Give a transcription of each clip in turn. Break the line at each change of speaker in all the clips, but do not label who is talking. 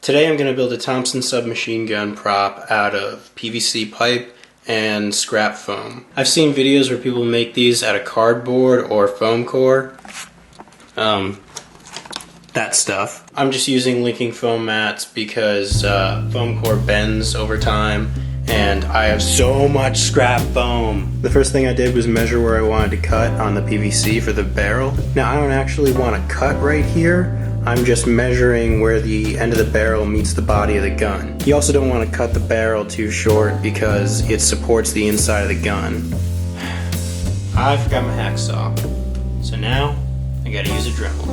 Today I'm going to build a Thompson submachine gun prop out of PVC pipe and scrap foam. I've seen videos where people make these out of cardboard or foam core. That stuff. I'm just using linking foam mats because foam core bends over time and I have so much scrap foam. The first thing I did was measure where I wanted to cut on the PVC for the barrel. Now I don't actually want to cut right here. I'm just measuring where the end of the barrel meets the body of the gun. You also don't want to cut the barrel too short because it supports the inside of the gun. I forgot my hacksaw. So now I gotta use a Dremel.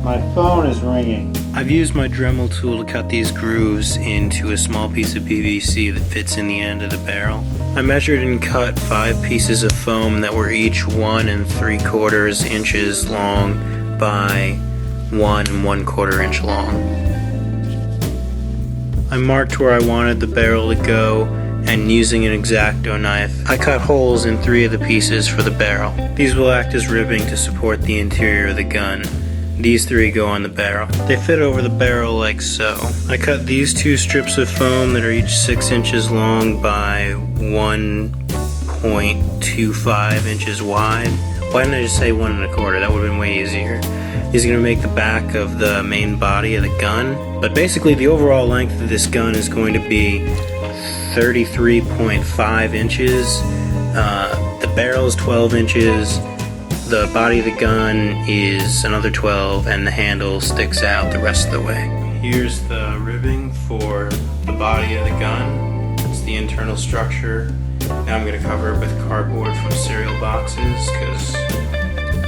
My phone is ringing.
I've used my Dremel tool to cut these grooves into a small piece of PVC that fits in the end of the barrel. I measured and cut 5 pieces of foam that were each 1 3/4 inches long by 1 1/4 inch long. I marked where I wanted the barrel to go, and using an X-Acto knife, I cut holes in 3 of the pieces for the barrel. These will act as ribbing to support the interior of the gun. These 3 go on the barrel. They fit over the barrel like so. I cut these 2 strips of foam that are each 6 inches long by 1.25 inches wide. Why didn't I just say 1 1/4? That would have been way easier. These are going to make the back of the main body of the gun. But basically the overall length of this gun is going to be 33.5 inches. The barrel is 12 inches. The body of the gun is another 12, and the handle sticks out the rest of the way. Here's the ribbing for the body of the gun. It's the internal structure. Now I'm going to cover it with cardboard from cereal boxes because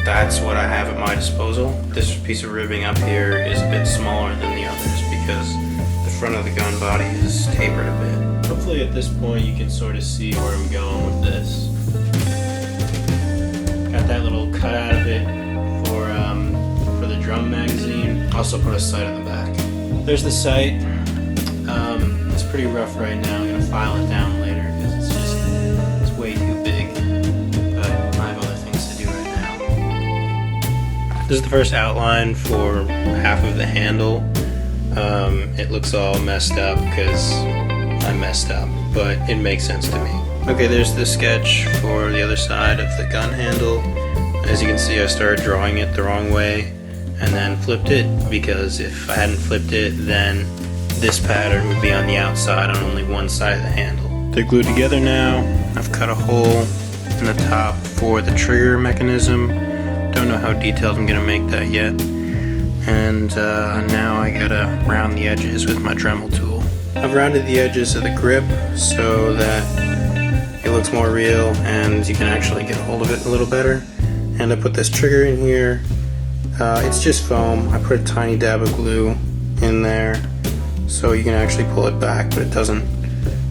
that's what I have at my disposal. This piece of ribbing up here is a bit smaller than the others because the front of the gun body is tapered a bit. Hopefully at this point you can sort of see where I'm going with this. Got that little cut out of it for the drum magazine. Also put a sight on the back. There's the sight. It's pretty rough right now. I'm gonna file it down later because it's way too big. But I have other things to do right now. This is the first outline for half of the handle. It looks all messed up because I messed up, but it makes sense to me. Okay, there's the sketch for the other side of the gun handle. As you can see, I started drawing it the wrong way and then flipped it, because if I hadn't flipped it, then this pattern would be on the outside on only one side of the handle. They're glued together now. I've cut a hole in the top for the trigger mechanism. Don't know how detailed I'm gonna make that yet. And now I gotta round the edges with my Dremel tool. I've rounded the edges of the grip so that it looks more real and you can actually get a hold of it a little better. And I put this trigger in here. It's just foam. I put a tiny dab of glue in there so you can actually pull it back, but it doesn't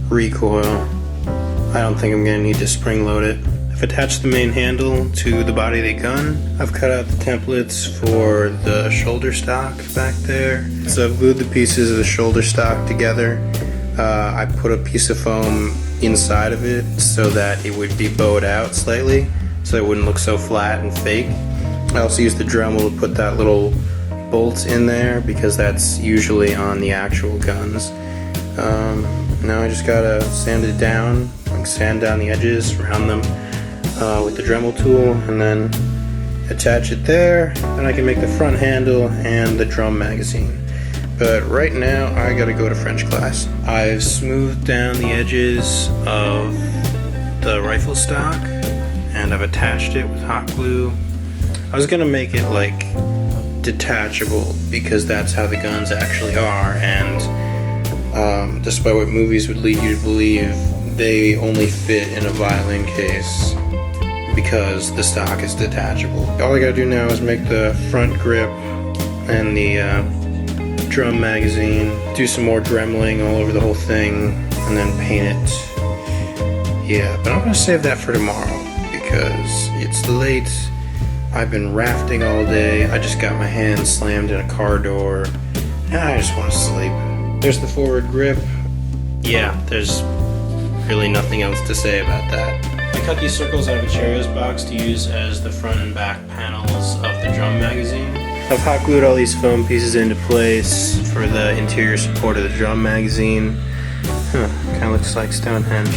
recoil. I don't think I'm going to need to spring load it. I've attached the main handle to the body of the gun. I've cut out the templates for the shoulder stock back there. So I've glued the pieces of the shoulder stock together. I put a piece of foam inside of it so that it would be bowed out slightly so it wouldn't look so flat and fake. I also used the Dremel to put that little bolt in there because that's usually on the actual guns. Now I just gotta sand it down, like sand down the edges, round them with the Dremel tool, and then attach it there. Then I can make the front handle and the drum magazine. But right now I gotta go to French class. I've smoothed down the edges of the rifle stock and I've attached it with hot glue. I was gonna make it like detachable because that's how the guns actually are, and despite what movies would lead you to believe, they only fit in a violin case because the stock is detachable. All I gotta do now is make the front grip and the drum magazine, do some more dremeling all over the whole thing, and then paint it. Yeah, but I'm gonna save that for tomorrow because it's late. I've been rafting all day. I just got my hand slammed in a car door and I just want to sleep. There's the forward grip. Yeah, there's really nothing else to say about that. I I cut these circles out of a Cheerios box to use as the front and back panels of the drum magazine. I've hot glued all these foam pieces into place for the interior support of the drum magazine. Kind of looks like Stonehenge.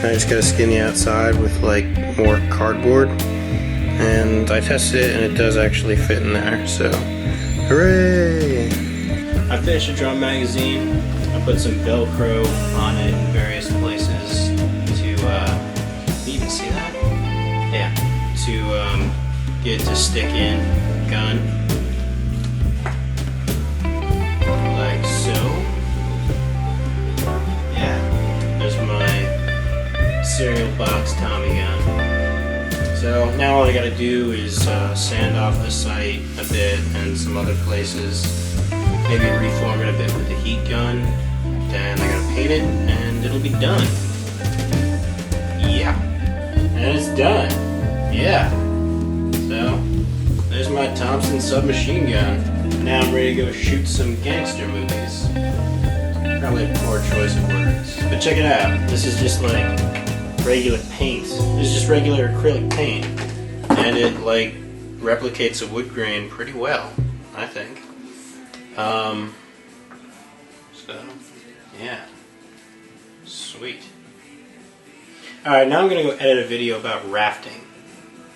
I just gotta skin the outside with like more cardboard, and I tested it and it does actually fit in there, so hooray! I finished the drum magazine. I put some Velcro on it in various places to, can you even see that? Yeah, to get it to stick in gun, like so. Yeah, there's my cereal box Tommy gun. So now all I gotta do is sand off the sight a bit and some other places. Maybe reform it a bit with the heat gun. Then I gotta paint it and it'll be done. Yeah. And it's done. Yeah. So, there's my Thompson submachine gun. Now I'm ready to go shoot some gangster movies. Probably a poor choice of words. But check it out. This is just like regular paint. This is just regular acrylic paint. And it like replicates a wood grain pretty well, I think. So, yeah. Sweet. Alright, now I'm gonna go edit a video about rafting.